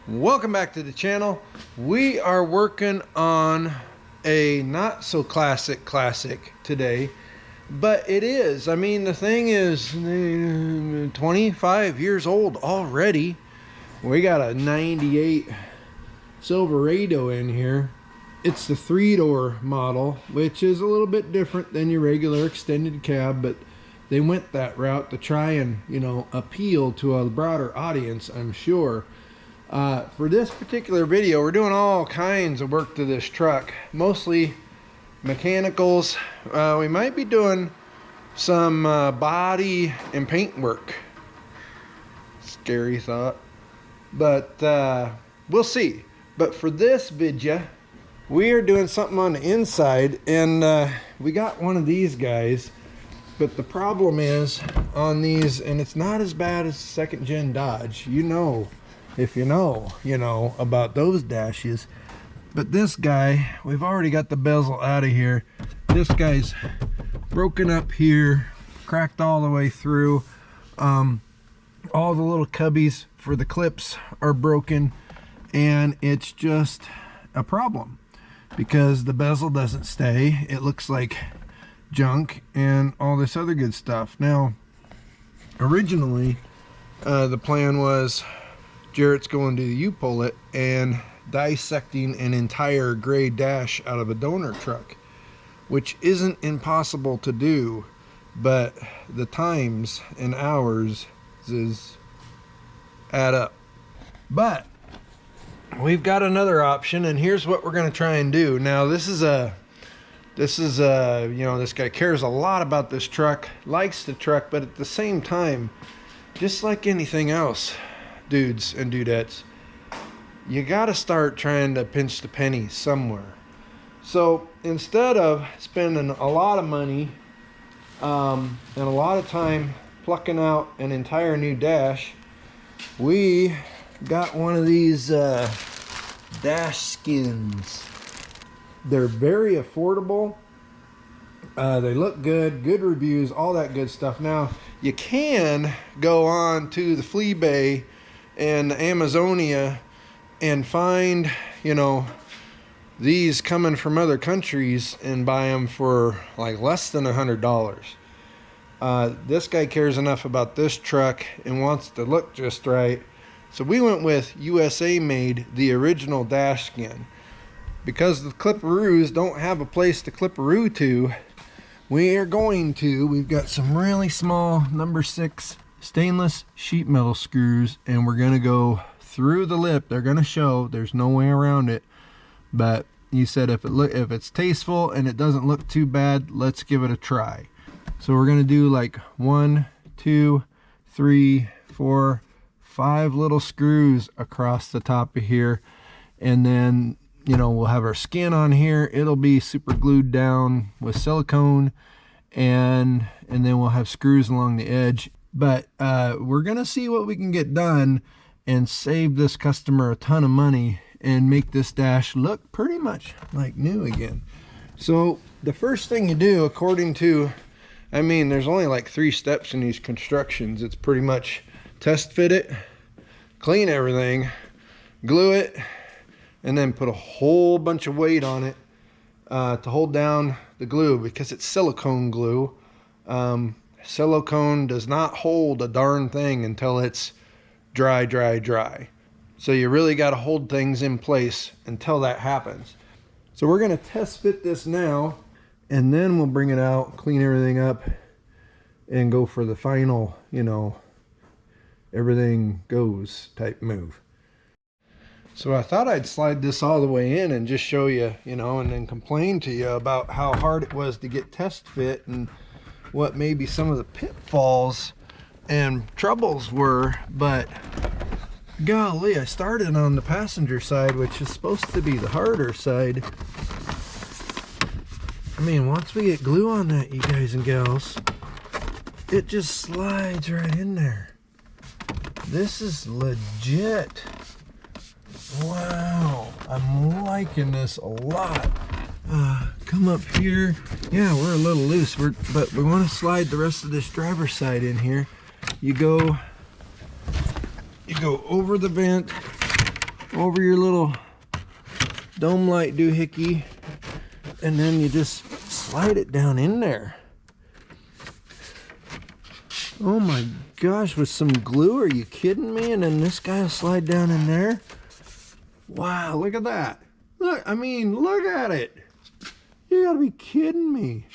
Welcome back to the channel. We are working on a not so classic today, but it is. I mean, the thing is 25 years old already. We got a 98 Silverado in here. It's the 3-door model, which is a little bit different than your regular extended cab, but they went that route to try and, appeal to a broader audience, I'm sure. For this particular video, we're doing all kinds of work to this truck, mostly mechanicals. We might be doing some body and paint work. Scary thought, but we'll see. But for this video, we are doing something on the inside, and we got one of these guys. But the problem is on these, and it's not as bad as second gen Dodge, if you know about those dashes. But this guy, we've already got the bezel out of here. This guy's broken up here, cracked all the way through. All the little cubbies for the clips are broken, and it's just a problem because the bezel doesn't stay. It looks like junk and all this other good stuff. Now, originally, the plan was Jarrett's going to U-pull it and dissecting an entire gray dash out of a donor truck, which isn't impossible to do, but the times and hours add up. But we've got another option, and here's what we're going to try and do. Now, this guy cares a lot about this truck, likes the truck, but at the same time, just like anything else, dudes and dudettes, you got to start trying to pinch the penny somewhere. So instead of spending a lot of money and a lot of time plucking out an entire new dash, we got one of these DashSkins. They're very affordable. They look good, good reviews, all that good stuff. Now, you can go on to the Flea Bay and Amazonia and find, these coming from other countries and buy them for like less than $100. This guy cares enough about this truck and wants to look just right. So we went with USA made, the original DashSkin. Because the clipperoos don't have a place to clipperoo to, we've got some really small number 6 stainless sheet metal screws, and we're going to go through the lip. They're going to show, there's no way around it. But you said if it's tasteful and it doesn't look too bad, let's give it a try. So we're going to do like 1, 2, 3, 4, 5 little screws across the top of here, and then we'll have our skin on here. It'll be super glued down with silicone, and then we'll have screws along the edge. But we're gonna see what we can get done and save this customer a ton of money and make this dash look pretty much like new again. So the first thing you do, according to, there's only like 3 steps in these constructions. It's pretty much test fit it, clean everything, glue it, and then put a whole bunch of weight on it to hold down the glue, because it's silicone glue. Silicone does not hold a darn thing until it's dry. So you really got to hold things in place until that happens. So we're going to test fit this now, and then we'll bring it out, clean everything up, and go for the final, everything goes type move. So I thought I'd slide this all the way in and just show you, and then complain to you about how hard it was to get test fit and what maybe some of the pitfalls and troubles were. But golly, I started on the passenger side, which is supposed to be the harder side. Once we get glue on that, you guys and gals, it just slides right in there. This is legit. Wow, I'm liking this a lot. Come up here. Yeah, we're a little loose, but we want to slide the rest of this driver's side in here. You go over the vent, over your little dome light doohickey, and then you just slide it down in there. Oh my gosh, with some glue, are you kidding me? And then this guy will slide down in there. Wow, look at that. Look, I mean, look at it. You gotta be kidding me.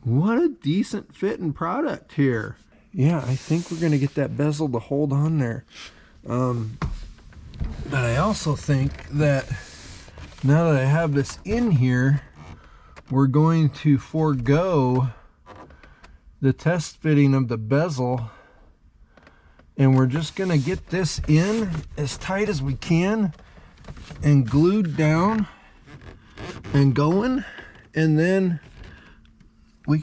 What a decent fitting product here. Yeah, I think we're gonna get that bezel to hold on there. But I also think that now that I have this in here, we're going to forego the test fitting of the bezel, and we're just going to get this in as tight as we can and glued down and going, and then we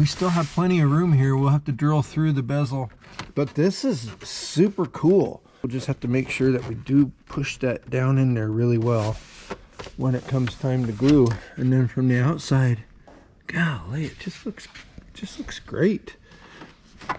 still have plenty of room here. We'll have to drill through the bezel, but this is super cool. We'll just have to make sure that we do push that down in there really well when it comes time to glue. And then from the outside, golly, it just looks great.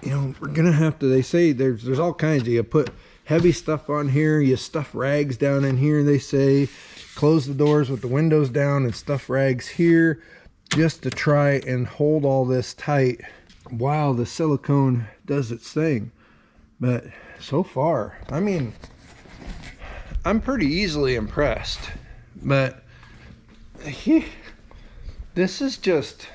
You know, we're gonna have to, they say there's all kinds of, you put heavy stuff on here, you stuff rags down in here, they say close the doors with the windows down and stuff rags here, just to try and hold all this tight while the silicone does its thing. But so far, I mean, I'm pretty easily impressed. But this is just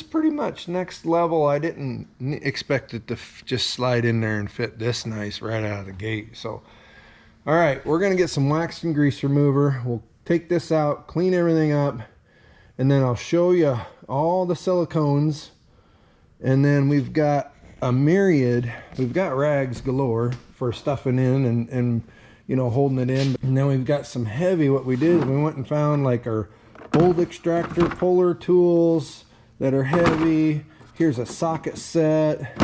pretty much next level. I didn't expect it to just slide in there and fit this nice right out of the gate. So, all right, we're gonna get some wax and grease remover. We'll take this out, clean everything up, and then I'll show you all the silicones. And then we've got a myriad, we've got rags galore for stuffing in and you know, holding it in. And then we've got some heavy, what we did is we went and found like our bolt extractor puller tools that are heavy. Here's a socket set,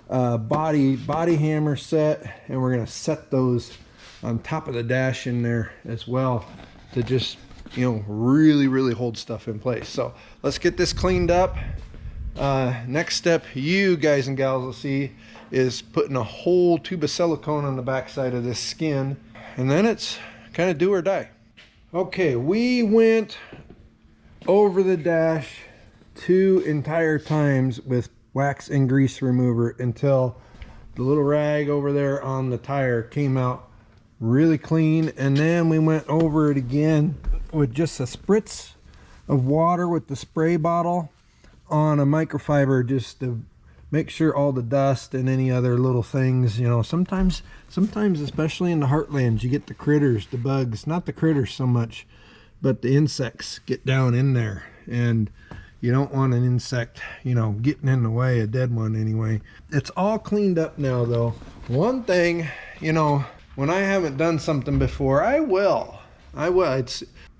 body hammer set, and we're gonna set those on top of the dash in there as well to just, you know, really hold stuff in place. So let's get this cleaned up. Next step you guys and gals will see is putting a whole tube of silicone on the back side of this skin, and then it's kind of do or die. Okay, we went over the dash 2 entire times with wax and grease remover until the little rag over there on the tire came out really clean, and then we went over it again with just a spritz of water with the spray bottle on a microfiber, just to make sure all the dust and any other little things, you know, sometimes especially in the heartlands, you get the critters, the bugs, not the critters so much, but the insects get down in there, and you don't want an insect, you know, getting in the way, a dead one anyway. It's all cleaned up now though. One thing, you know, when I haven't done something before, I will. I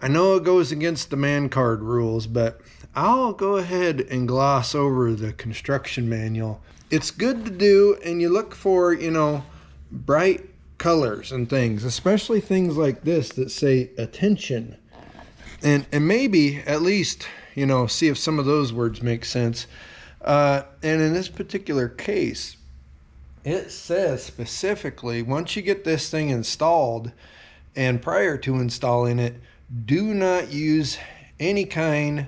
know it goes against the man card rules, but I'll go ahead and gloss over the construction manual. It's good to do, and you look for, you know, bright colors and things, especially things like this that say attention. And maybe at least, you know, see if some of those words make sense. And in this particular case, it says specifically, once you get this thing installed and prior to installing it, do not use any kind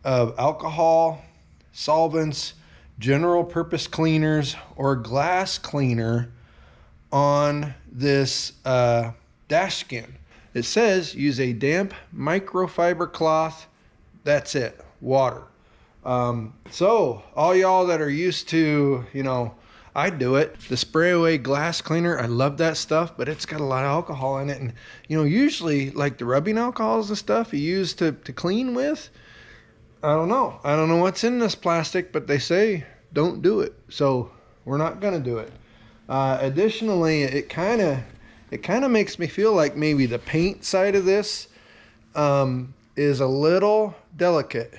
of alcohol, solvents, general purpose cleaners, or glass cleaner on this dash skin. It says use a damp microfiber cloth. That's it, water. So all y'all that are used to, you know, I do it, the spray away glass cleaner, I love that stuff, but it's got a lot of alcohol in it. And, you know, usually like the rubbing alcohols and stuff you use to clean with, I don't know what's in this plastic, but they say don't do it. So we're not going to do it. Additionally, it kind of makes me feel like maybe the paint side of this is a little delicate.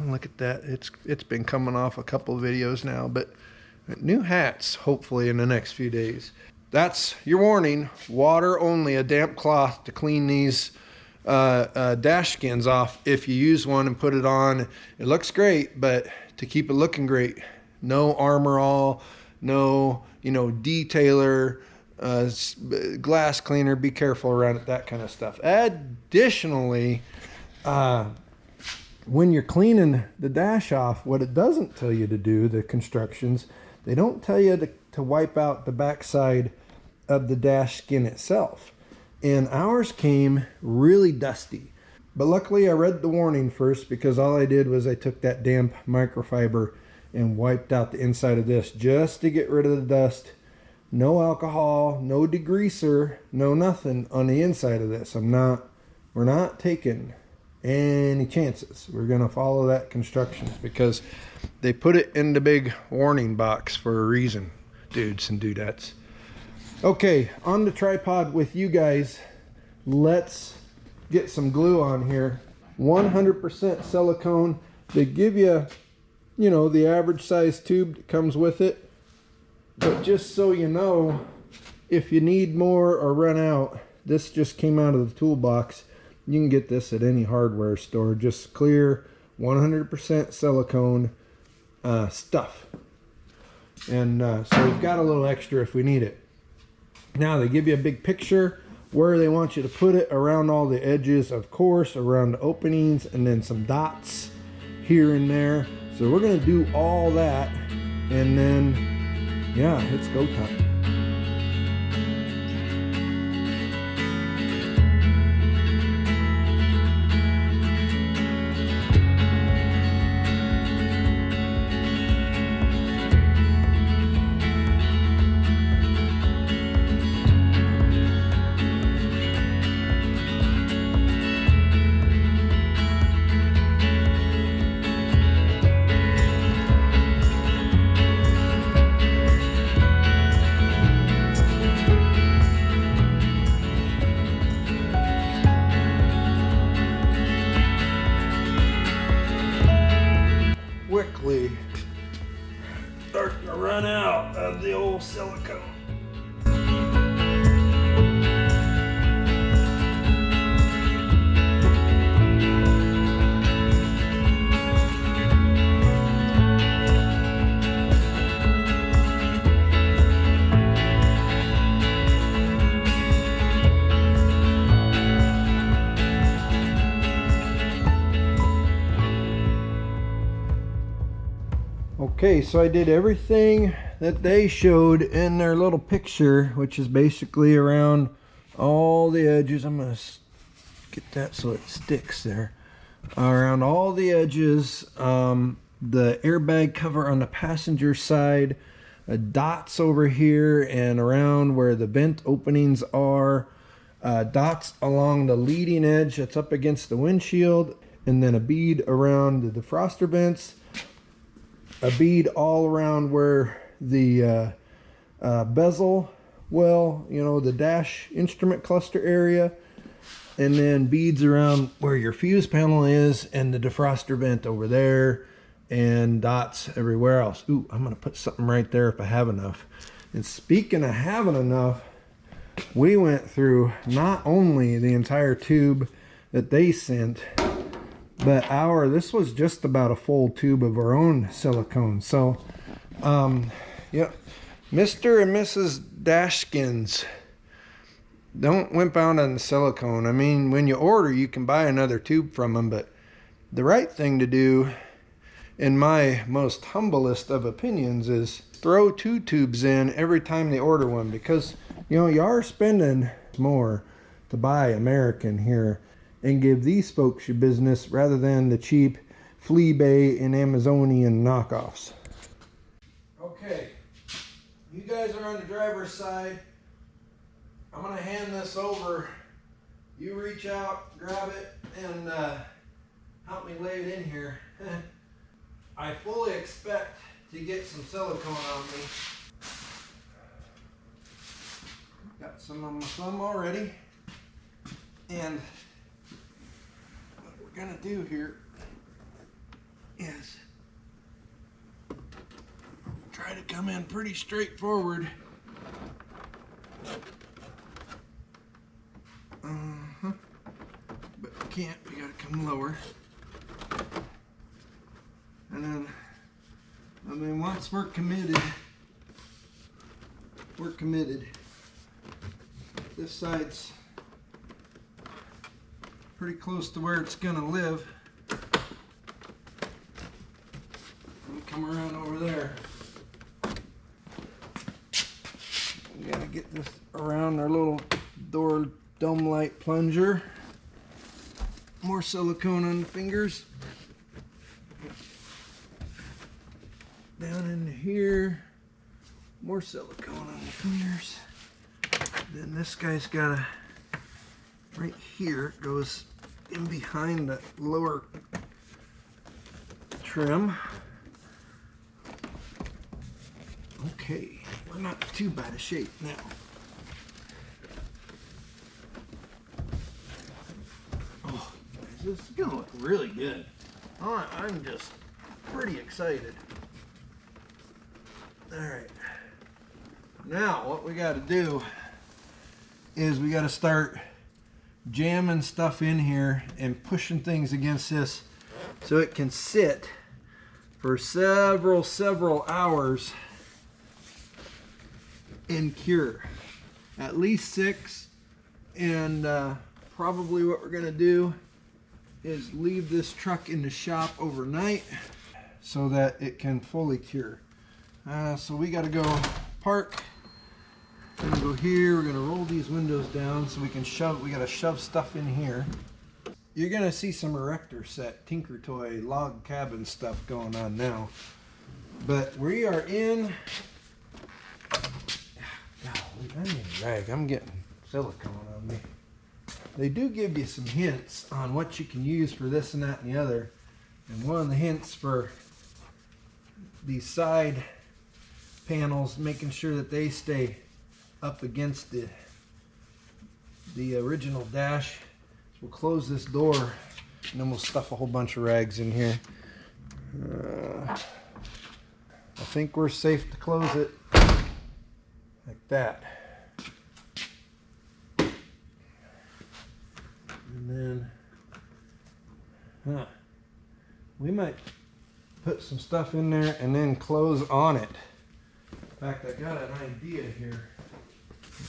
Look at that. It's been coming off a couple of videos now, but new hats hopefully in the next few days. That's your warning. Water only, a damp cloth to clean these dash skins off. If you use one and put it on, it looks great, but to keep it looking great, no Armor All, no, you know, detailer, glass cleaner. Be careful around it, that kind of stuff. Additionally, when you're cleaning the dash off, what it doesn't tell you to do, the constructions, they don't tell you to wipe out the backside of the dash skin itself. And ours came really dusty. But luckily I read the warning first, because all I did was I took that damp microfiber and wiped out the inside of this just to get rid of the dust. No alcohol, no degreaser, no nothing on the inside of this. We're not taking any chances. We're gonna follow that constructions, because they put it in the big warning box for a reason, dudes and dudettes. Okay, on the tripod with you guys, let's get some glue on here. 100% silicone. They give you, you know, the average size tube that comes with it. But just so you know, if you need more or run out, this just came out of the toolbox. You can get this at any hardware store. Just clear 100% silicone stuff. And so we've got a little extra if we need it. Now they give you a big picture where they want you to put it around all the edges, of course, around the openings, and then some dots here and there. So we're going to do all that, and then, yeah, it's go time. Quickly starting to run out of the old silicone. Okay, so I did everything that they showed in their little picture, which is basically around all the edges. I'm going to get that so it sticks there. Around all the edges, the airbag cover on the passenger side, dots over here and around where the vent openings are, dots along the leading edge that's up against the windshield, and then a bead around the defroster vents. A bead all around where the bezel, well, you know, the dash instrument cluster area, and then beads around where your fuse panel is and the defroster vent over there, and dots everywhere else. Ooh, I'm gonna put something right there if I have enough. And speaking of having enough, we went through not only the entire tube that they sent, but this was just about a full tube of our own silicone. So, yeah, Mr. and Mrs. DashSkins, don't wimp out on the silicone. I mean, when you order, you can buy another tube from them, but the right thing to do, in my most humblest of opinions, is throw 2 tubes in every time they order one, because, you know, you are spending more to buy American here and give these folks your business rather than the cheap flea bay and Amazonian knockoffs. Okay, you guys are on the driver's side. I'm gonna hand this over. You reach out, grab it, and help me lay it in here. I fully expect to get some silicone on me. Got some on my thumb already. And what we're gonna do here is try to come in pretty straightforward. But we can't, we gotta come lower. And then, I mean, once we're committed, we're committed. This side's pretty close to where it's gonna live. Let me come around over there. We gotta get this around our little door dome light plunger. More silicone on the fingers. Down in here. More silicone on the fingers. Then this guy's got a, right here, it goes in behind the lower trim. Okay, we're not too bad a shape now. Oh, this is gonna look really good. I'm just pretty excited. All right, now what we got to do is we got to start jamming stuff in here and pushing things against this so it can sit for several hours and cure. At least 6, and probably what we're gonna do is leave this truck in the shop overnight so that it can fully cure. So we got to go park. We're gonna go here. We're gonna roll these windows down so we can shove. We gotta shove stuff in here. You're gonna see some erector set, Tinker Toy, log cabin stuff going on now. But we are in. Golly, I need a rag. I'm getting silicone on me. They do give you some hints on what you can use for this and that and the other. And one of the hints for these side panels, making sure that they stay up against the original dash. So we'll close this door and then we'll stuff a whole bunch of rags in here. I think we're safe to close it like that. And then we might put some stuff in there and then close on it. In fact, I got an idea here.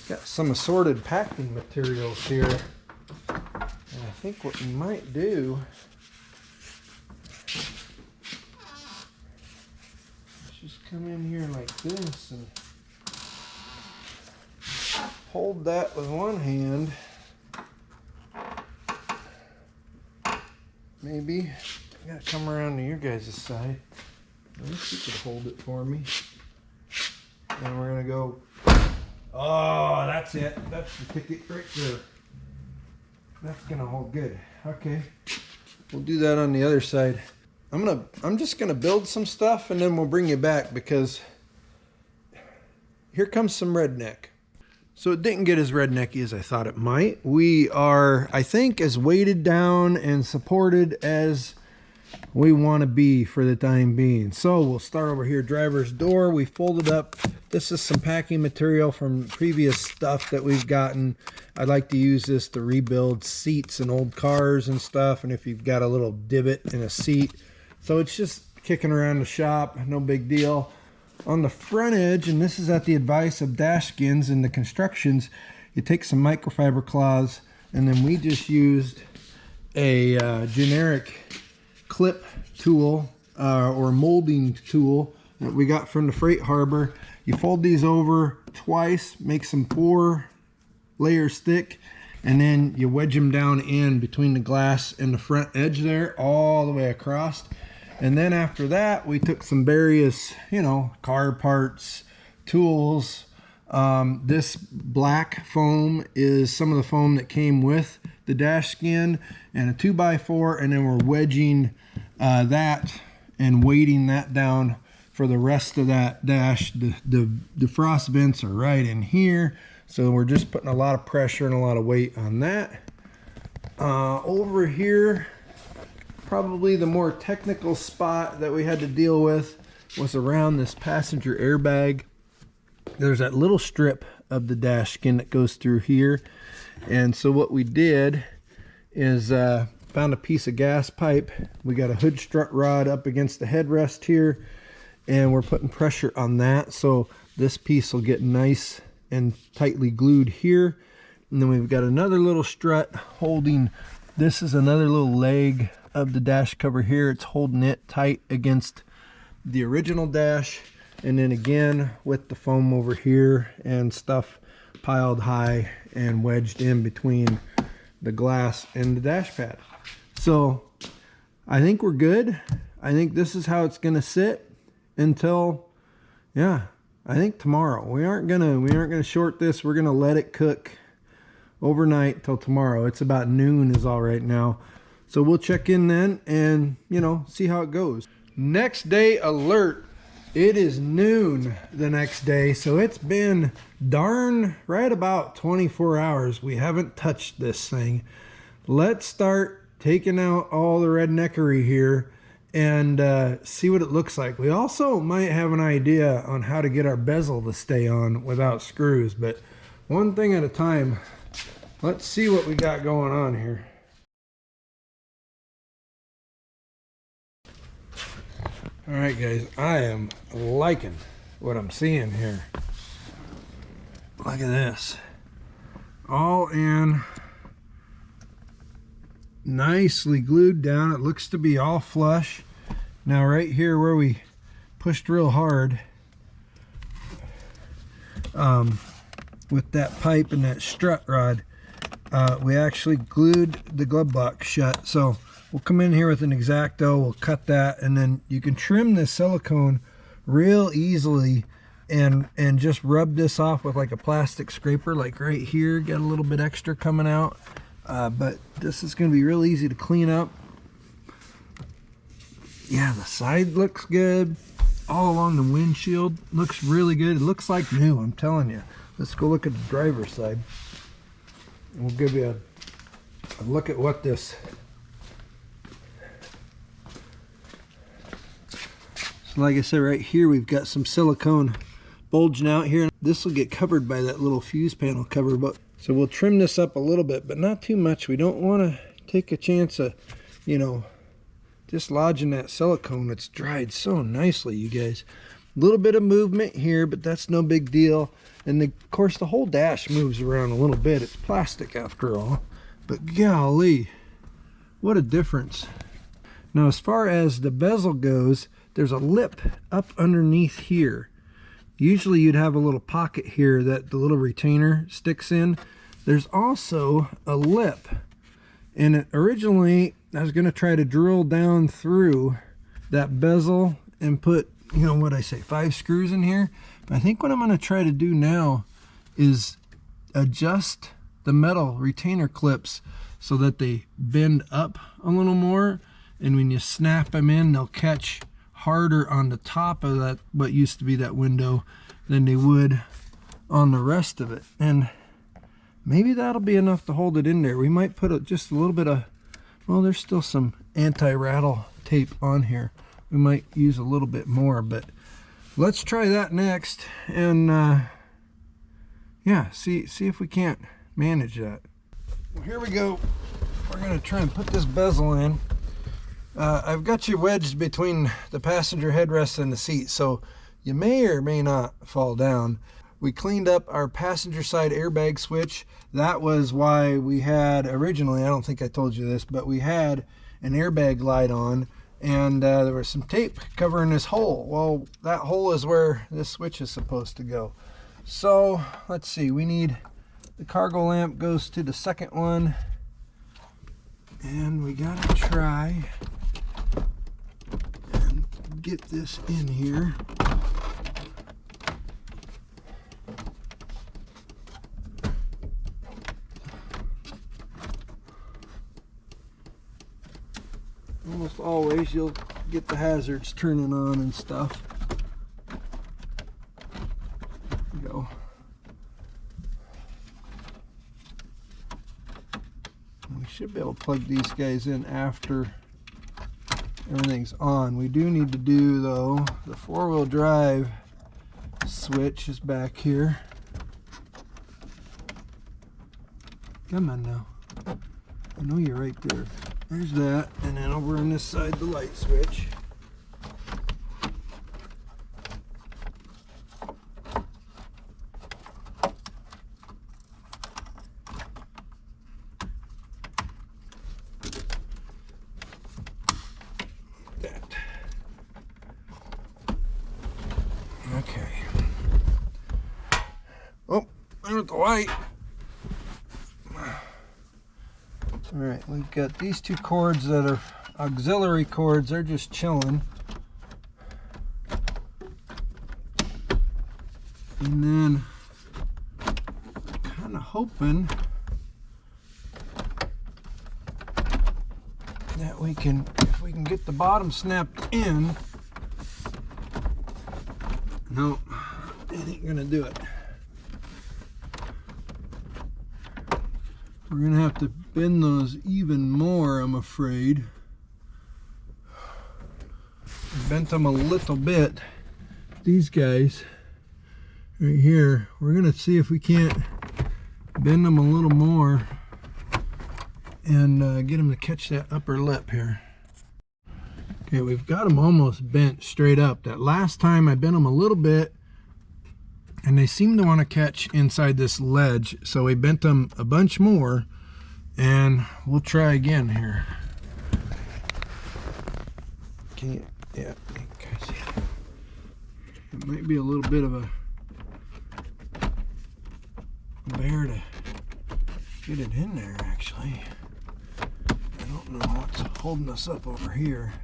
Got some assorted packing materials here. And I think what we might do is just come in here like this and hold that with one hand. Maybe. I gotta come around to your guys' side. At least you could hold it for me. And we're gonna go. Oh, that's it. That's the ticket right there. That's gonna hold good. Okay, we'll do that on the other side. I'm just gonna build some stuff and then we'll bring you back because here comes some redneck. So it didn't get as rednecky as I thought it might. We are, I think, as weighted down and supported as we want to be for the time being. So we'll start over here. Driver's door, we folded up. This is some packing material from previous stuff that we've gotten. I'd like to use this to rebuild seats in old cars and stuff, and if you've got a little divot in a seat. So it's just kicking around the shop, no big deal. On the front edge, and this is at the advice of DashSkins and the constructions, you take some microfiber cloths, and then we just used a generic clip tool or molding tool that we got from the freight harbor. You fold these over twice, makes them 4 layers thick, and then you wedge them down in between the glass and the front edge there, all the way across. And then after that, we took some various, car parts, tools. This black foam is some of the foam that came with the DashSkin, and a 2x4, and then we're wedging that and weighting that down for the rest of that dash. The frost vents are right in here, so we're just putting a lot of pressure and a lot of weight on that. Over here, probably the more technical spot that we had to deal with was around this passenger airbag. There's that little strip of the DashSkin that goes through here, and so what we did is found a piece of gas pipe. We got a hood strut rod up against the headrest here, and we're putting pressure on that so this piece will get nice and tightly glued here. And then we've got another little strut holding, this is another little leg of the dash cover here. It's holding it tight against the original dash. And then again with the foam over here and stuff piled high and wedged in between the glass and the dash pad. So I think we're good. I think this is how it's gonna sit until, yeah, I think tomorrow. We aren't gonna short this. We're gonna let it cook overnight till tomorrow. It's about noon is all right now. So we'll check in then and, you know, see how it goes. Next day alert. It is noon the next day, so it's been darn right about 24 hours. We haven't touched this thing. Let's start taking out all the redneckery here and see what it looks like. We also might have an idea on how to get our bezel to stay on without screws, but one thing at a time. Let's see what we got going on here. All right, guys, I am liking what I'm seeing here. Look at this. All in, nicely glued down. It looks to be all flush. Now right here where we pushed real hard with that pipe and that strut rod, we actually glued the glove box shut. So we'll come in here with an X-Acto, we'll cut that, and then you can trim this silicone real easily and just rub this off with like a plastic scraper, like right here. Got a little bit extra coming out, but this is going to be real easy to clean up. Yeah, the side looks good. All along the windshield looks really good. It looks like new, I'm telling you. Let's go look at the driver's side. And we'll give you a look at what this. So like I said, right here we've got some silicone bulging out here. This will get covered by that little fuse panel cover, but so we'll trim this up a little bit, but not too much. We don't want to take a chance of, you know, dislodging that silicone. It's dried so nicely, you guys. A little bit of movement here, but that's no big deal. And of course the whole dash moves around a little bit. It's plastic after all, but golly, what a difference. Now as far as the bezel goes, there's a lip up underneath here. Usually you'd have a little pocket here that the little retainer sticks in. There's also a lip, and originally I was going to try to drill down through that bezel and put, you know what I say, 5 screws in here. But I think what I'm going to try to do now is adjust the metal retainer clips so that they bend up a little more, and when you snap them in, they'll catch harder on the top of that, what used to be that window, than they would on the rest of it. And maybe that'll be enough to hold it in there. We might put just a little bit of, well, there's still some anti-rattle tape on here. We might use a little bit more, but let's try that next and yeah, see if we can't manage that. Well, here we go. We're gonna try and put this bezel in. I've got you wedged between the passenger headrest and the seat, so you may or may not fall down. We cleaned up our passenger side airbag switch. That was why we had originally, I don't think I told you this, but we had an airbag light on, and there was some tape covering this hole. Well, that hole is where this switch is supposed to go. So let's see, we need, the cargo lamp goes to the second one, and we gotta try and get this in here. Almost always you'll get the hazards turning on and stuff. There we go. We should be able to plug these guys in after everything's on. We do need to do, though, the 4-wheel drive switch is back here. Come on now. I know you're right there. There's that, and then over on this side, the light switch. with the white. All right, we've got these two cords that are auxiliary cords. They're just chilling. And then kind of hoping that we can, if we can get the bottom snapped in. No, it ain't gonna do it. We're gonna have to bend those even more, I'm afraid. Bent them a little bit. These guys right here, we're gonna see if we can't bend them a little more and get them to catch that upper lip here. Okay, we've got them almost bent straight up. That last time I bent them a little bit and they seem to want to catch inside this ledge, so we bent them a bunch more, and we'll try again here. Can you, yeah, you guys see it? It might be a little bit of a bear to get it in there, actually. I don't know what's holding us up over here.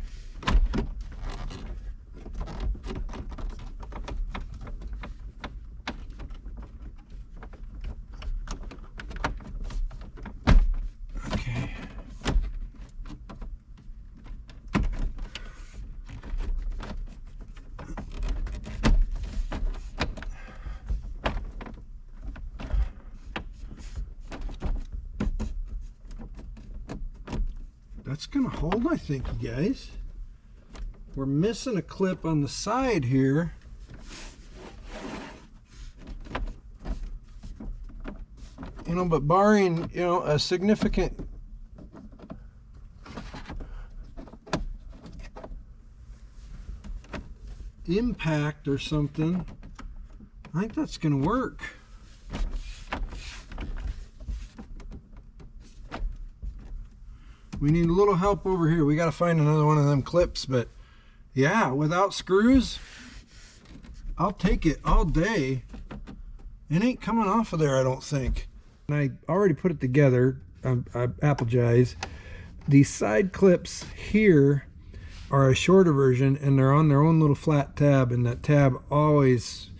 That's gonna hold, I think, you guys. We're missing a clip on the side here. You know, but barring, you know, a significant impact or something, I think that's gonna work. We need a little help over here. We got to find another one of them clips, but yeah, without screws, I'll take it all day. It ain't coming off of there, I don't think. And I already put it together. I apologize. These side clips here are a shorter version, and they're on their own little flat tab, and that tab always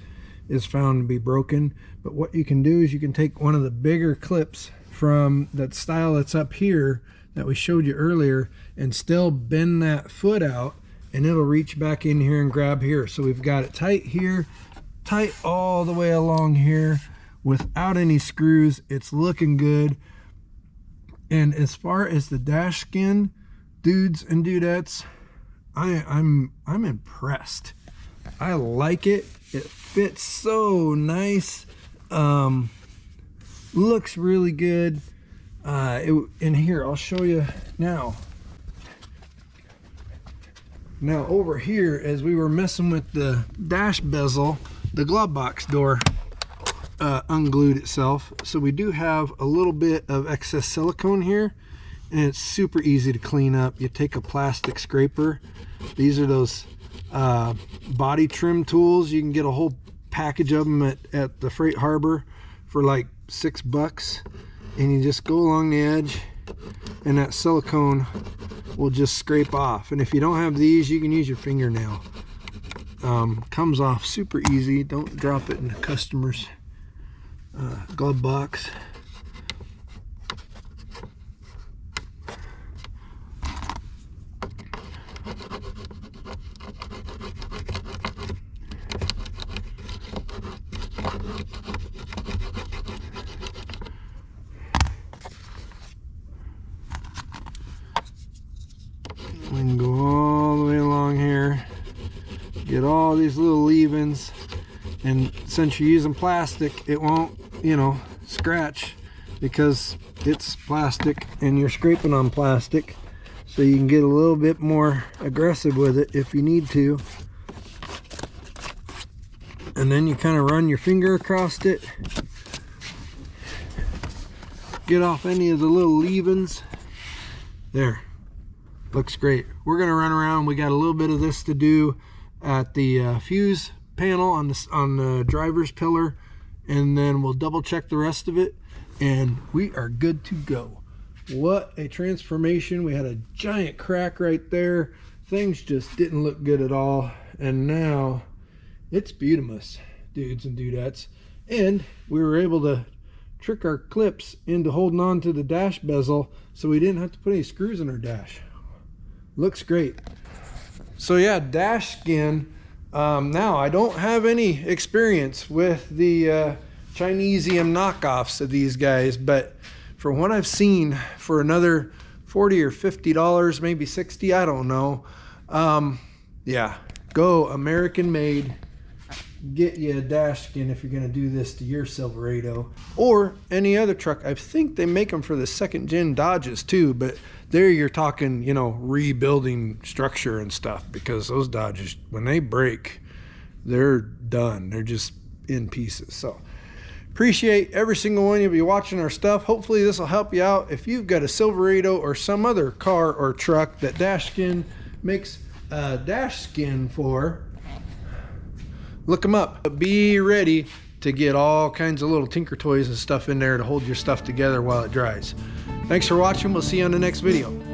is found to be broken. But what you can do is you can take one of the bigger clips from that style that's up here that we showed you earlier and still bend that foot out, and it'll reach back in here and grab here. So we've got it tight here, tight all the way along here without any screws. It's looking good. And as far as the DashSkin dudes and dudettes, I'm impressed. I like it. It fits so nice. Looks really good. In here, I'll show you now. Now over here, as we were messing with the dash bezel, the glove box door unglued itself. So we do have a little bit of excess silicone here, and it's super easy to clean up. You take a plastic scraper. These are those body trim tools. You can get a whole package of them at the Freight Harbor for like $6. And you just go along the edge, and that silicone will just scrape off. And if you don't have these, you can use your fingernail. Comes off super easy. Don't drop it in the customer's glove box. We can go all the way along here, get all these little leave-ins, and since you're using plastic, it won't, you know, scratch because it's plastic and you're scraping on plastic, so you can get a little bit more aggressive with it if you need to. And then you kind of run your finger across it, get off any of the little leave-ins. There. Looks great. We're going to run around. We got a little bit of this to do at the fuse panel on the driver's pillar, and then we'll double check the rest of it, and we are good to go. What a transformation. We had a giant crack right there. Things just didn't look good at all, and now it's beautimous, dudes and dudettes. And we were able to trick our clips into holding on to the dash bezel so we didn't have to put any screws in our dash. Looks great. So yeah, DashSkin. Now I don't have any experience with the Chinesium knockoffs of these guys, but from what I've seen, for another $40 or $50, maybe 60, I don't know. Yeah, go American made. Get you a DashSkin if you're going to do this to your Silverado or any other truck. I think they make them for the second gen Dodges too, but there you're talking, you know, rebuilding structure and stuff, because those Dodges, when they break, they're done. They're just in pieces. So appreciate every single one of you watching our stuff. Hopefully this will help you out. If you've got a Silverado or some other car or truck that DashSkin makes a DashSkin for, look them up. But be ready to get all kinds of little tinker toys and stuff in there to hold your stuff together while it dries. Thanks for watching. We'll see you on the next video.